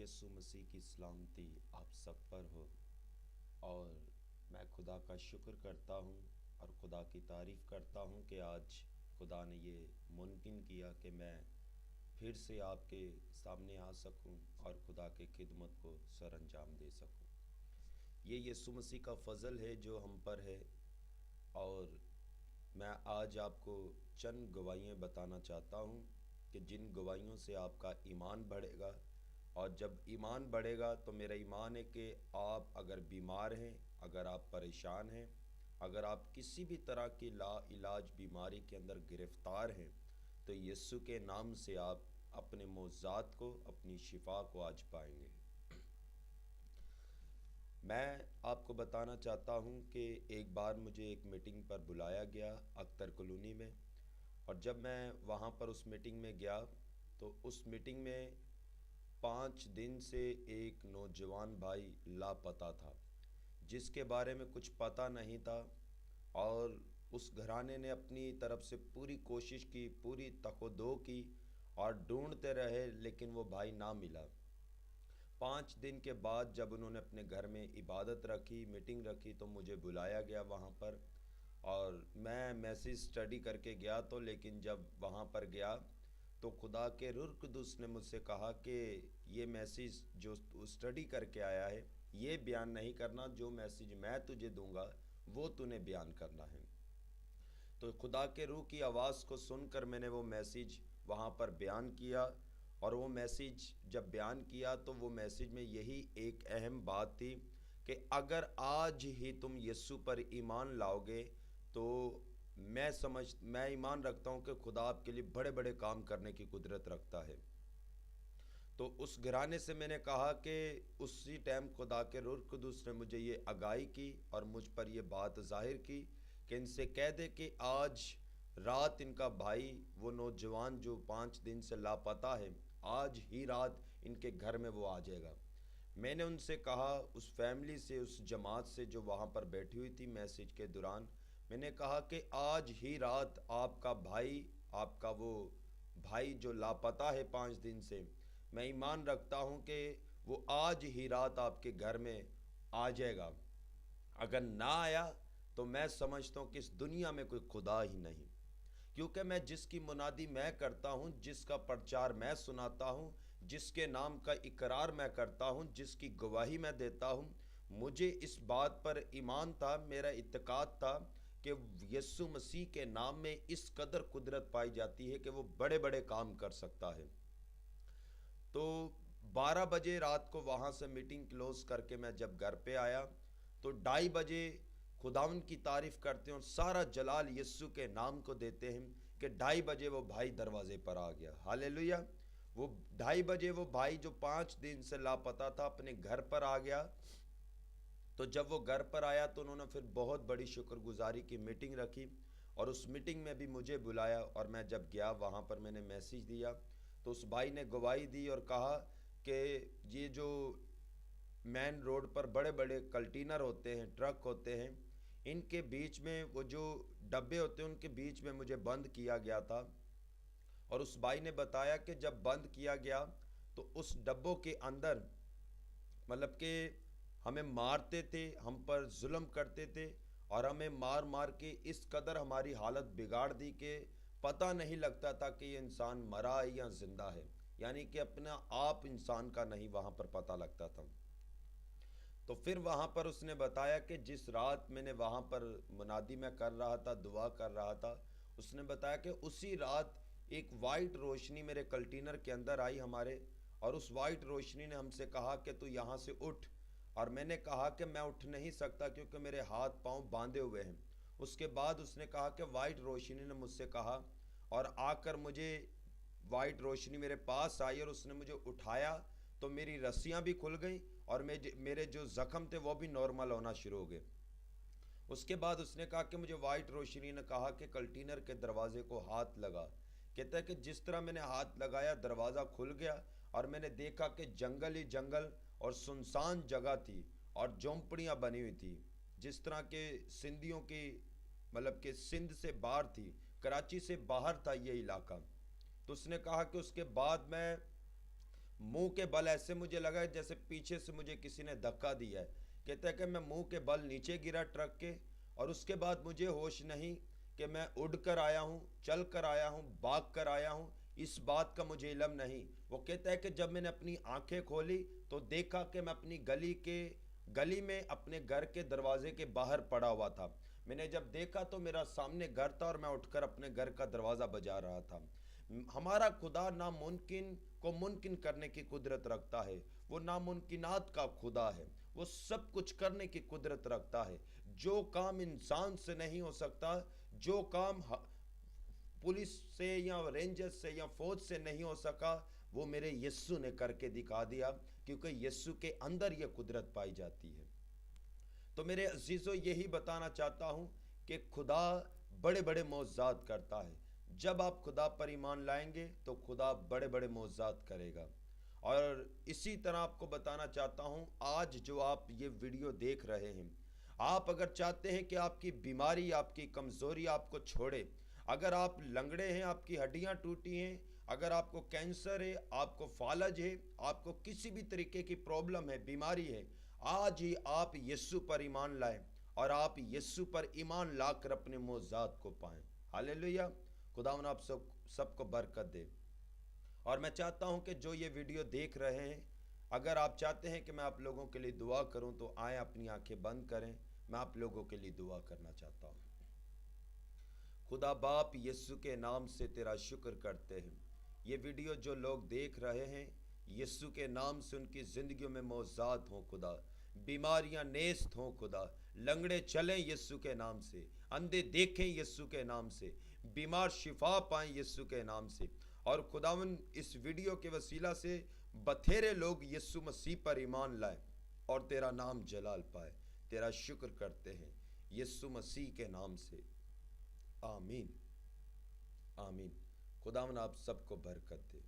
यीशु मसीह की सलामती आप सब पर हो। और मैं खुदा का शुक्र करता हूँ और खुदा की तारीफ़ करता हूँ कि आज खुदा ने ये मुमकिन किया कि मैं फिर से आपके सामने आ सकूँ और खुदा के खिदमत को सर अंजाम दे सकूँ। ये यीशु मसीह का फ़ज़ल है जो हम पर है। और मैं आज आपको चंद गवाहियाँ बताना चाहता हूँ कि जिन गवाहियों से आपका ईमान बढ़ेगा। और जब ईमान बढ़ेगा तो मेरा ईमान है कि आप अगर बीमार हैं, अगर आप परेशान हैं, अगर आप किसी भी तरह की ला इलाज बीमारी के अंदर गिरफ़्तार हैं, तो यीशु के नाम से आप अपने मौज़ात को, अपनी शिफा को आज पाएंगे। मैं आपको बताना चाहता हूं कि एक बार मुझे एक मीटिंग पर बुलाया गया अख्तर कॉलोनी में। और जब मैं वहां पर उस मीटिंग में गया तो उस मीटिंग में 5 दिन से एक नौजवान भाई लापता था, जिसके बारे में कुछ पता नहीं था। और उस घराने ने अपनी तरफ से पूरी कोशिश की, पूरी तको-दो की और ढूंढते रहे, लेकिन वो भाई ना मिला। 5 दिन के बाद जब उन्होंने अपने घर में इबादत रखी, मीटिंग रखी, तो मुझे बुलाया गया वहाँ पर। और मैं मैसेज स्टडी करके गया तो लेकिन जब वहाँ पर गया तो खुदा के रूह कुदूस ने मुझसे कहा कि ये मैसेज जो तू स्टडी करके आया है, ये बयान नहीं करना, जो मैसेज मैं तुझे दूंगा वो तूने बयान करना है। तो खुदा के रूह की आवाज़ को सुनकर मैंने वो मैसेज वहाँ पर बयान किया। और वो मैसेज जब बयान किया तो वो मैसेज में यही एक अहम बात थी कि अगर आज ही तुम यीशु पर ईमान लाओगे तो मैं ईमान रखता हूँ कि खुदा आपके लिए बड़े बड़े काम करने की कुदरत रखता है। तो उस घराने से मैंने कहा कि उसी टाइम खुदा के रूह कुदूस ने मुझे ये आगाही की और मुझ पर ये बात ज़ाहिर की कि इनसे कह दे कि आज रात इनका भाई, वो नौजवान जो 5 दिन से लापता है, आज ही रात इनके घर में वो आ जाएगा। मैंने उनसे कहा, उस फैमिली से, उस जमात से जो वहाँ पर बैठी हुई थी मैसेज के दौरान, मैंने कहा कि आज ही रात आपका भाई, आपका वो भाई जो लापता है 5 दिन से, मैं ईमान रखता हूँ कि वो आज ही रात आपके घर में आ जाएगा। अगर ना आया तो मैं समझता हूँ कि इस दुनिया में कोई खुदा ही नहीं। क्योंकि मैं जिसकी मुनादी मैं करता हूँ, जिसका प्रचार मैं सुनाता हूँ, जिसके नाम का इकरार मैं करता हूँ, जिसकी गवाही मैं देता हूँ, मुझे इस बात पर ईमान था, मेरा इत्तेकाद था कि यीशु मसीह के नाम में इस कदर कुदरत पाई जाती है कि वो बड़े बड़े काम कर सकता है। तो 12 बजे रात को वहाँ से मीटिंग क्लोज करके मैं जब घर पे आया तो 2:30 बजे खुदावन की तारीफ़ करते हैं और सारा जलाल यीशु के नाम को देते हैं कि 2:30 बजे वो भाई दरवाजे पर आ गया। हालेलुया। वो 2:30 बजे वो भाई जो 5 दिन से लापता था अपने घर पर आ गया। तो जब वो घर पर आया तो उन्होंने फिर बहुत बड़ी शुक्रगुजारी की मीटिंग रखी और उस मीटिंग में भी मुझे बुलाया। और मैं जब गया वहाँ पर मैंने मैसेज दिया तो उस भाई ने गवाही दी और कहा कि ये जो मेन रोड पर बड़े बड़े कंटेनर होते हैं, ट्रक होते हैं, इनके बीच में वो जो डब्बे होते हैं उनके बीच में मुझे बंद किया गया था। और उस भाई ने बताया कि जब बंद किया गया तो उस डब्बों के अंदर मतलब कि हमें मारते थे, हम पर जुल्म करते थे और हमें मार मार के इस कदर हमारी हालत बिगाड़ दी कि पता नहीं लगता था कि ये इंसान मरा है या जिंदा है। यानी कि अपना आप इंसान का नहीं वहाँ पर पता लगता था। तो फिर वहाँ पर उसने बताया कि जिस रात मैंने वहाँ पर मुनादी में कर रहा था, दुआ कर रहा था, उसने बताया कि उसी रात एक वाइट रोशनी मेरे कंटेनर के अंदर आई हमारे। और उस वाइट रोशनी ने हमसे कहा कि तू यहाँ से उठ। और मैंने कहा कि मैं उठ नहीं सकता क्योंकि मेरे हाथ पांव बांधे हुए हैं। उसके बाद उसने कहा कि वाइट रोशनी ने मुझसे कहा और आकर मुझे वाइट रोशनी मेरे पास आई और उसने मुझे उठाया तो मेरी रस्सियां भी खुल गई और मेरे जो ज़ख्म थे वो भी नॉर्मल होना शुरू हो गए। उसके बाद उसने कहा कि मुझे वाइट रोशनी ने कहा कि कंटेनर के दरवाजे को हाथ लगा। कहता है कि जिस तरह मैंने हाथ लगाया दरवाज़ा खुल गया और मैंने देखा कि जंगल ही जंगल और सुनसान जगह थी और झोंपड़ियाँ बनी हुई थी, जिस तरह के सिंधियों की मतलब कि सिंध से बाहर थी, कराची से बाहर था ये इलाका। तो उसने कहा कि उसके बाद मैं मुंह के बल ऐसे मुझे लगा जैसे पीछे से मुझे किसी ने धक्का दिया है। कहता है कि मैं मुंह के बल नीचे गिरा ट्रक के, और उसके बाद मुझे होश नहीं कि मैं उड़ कर आया हूँ, चल कर आया हूँ, भाग कर आया हूँ, इस बात का मुझे इल्म नहीं। वो कहता है कि जब मैंने अपनी आंखें खोली तो देखा कि मैं अपनी गली में अपने घर के दरवाजे के बाहर पड़ा हुआ था। मैंने जब देखा तो मेरा सामने घर था और मैं उठकर अपने घर का दरवाज़ा बजा रहा था। हमारा खुदा नामुमकिन को मुमकिन करने की कुदरत रखता है। वो नामुमकिनात का खुदा है। वो सब कुछ करने की कुदरत रखता है। जो काम इंसान से नहीं हो सकता, जो काम पुलिस से या रेंजर्स से या फौज से नहीं हो सका, वो मेरे यस्सु ने करके दिखा दिया, क्योंकि यस्सु के अंदर ये कुदरत पाई जाती है। तो मेरे अजीज़ों, यही बताना चाहता हूँ कि खुदा बड़े बड़े मौज़ात करता है। जब आप खुदा पर ईमान लाएंगे तो खुदा बड़े बड़े मौज़ात करेगा। और इसी तरह आपको बताना चाहता हूँ, आज जो आप ये वीडियो देख रहे हैं, आप अगर चाहते हैं कि आपकी बीमारी, आपकी कमज़ोरी आपको छोड़े, अगर आप लंगड़े हैं, आपकी हड्डियाँ टूटी हैं, अगर आपको कैंसर है, आपको फालज है, आपको किसी भी तरीके की प्रॉब्लम है, बीमारी है, आज ही आप यस्सु पर ईमान लाएं और आप यस्सु पर ईमान लाकर अपने मौज़ात को पाएं। हालेलुया। खुदावन आप सबको बरकत दे। और मैं चाहता हूं कि जो ये वीडियो देख रहे हैं, अगर आप चाहते हैं कि मैं आप लोगों के लिए दुआ करूं तो आए, अपनी आंखें बंद करें। मैं आप लोगों के लिए दुआ करना चाहता हूं। खुदा बाप, यस्सु के नाम से तेरा शुक्र करते हैं। ये वीडियो जो लोग देख रहे हैं, यस्सु के नाम से उनकी ज़िंदगियों में मौज़ात हों खुदा, बीमारियां नेस्त हों खुदा, लंगड़े चलें यस्सु के नाम से, अंधे देखें यस्सु के नाम से, बीमार शिफा पाएं यस्सु के नाम से। और खुदावन, इस वीडियो के वसीला से बथेरे लोग यस्सु मसीह पर ईमान लाएं और तेरा नाम जलाल पाए। तेरा शुक्र करते हैं यस्सु मसीह के नाम से, आमीन आमीन। खुदावन आप सबको बरकत दे।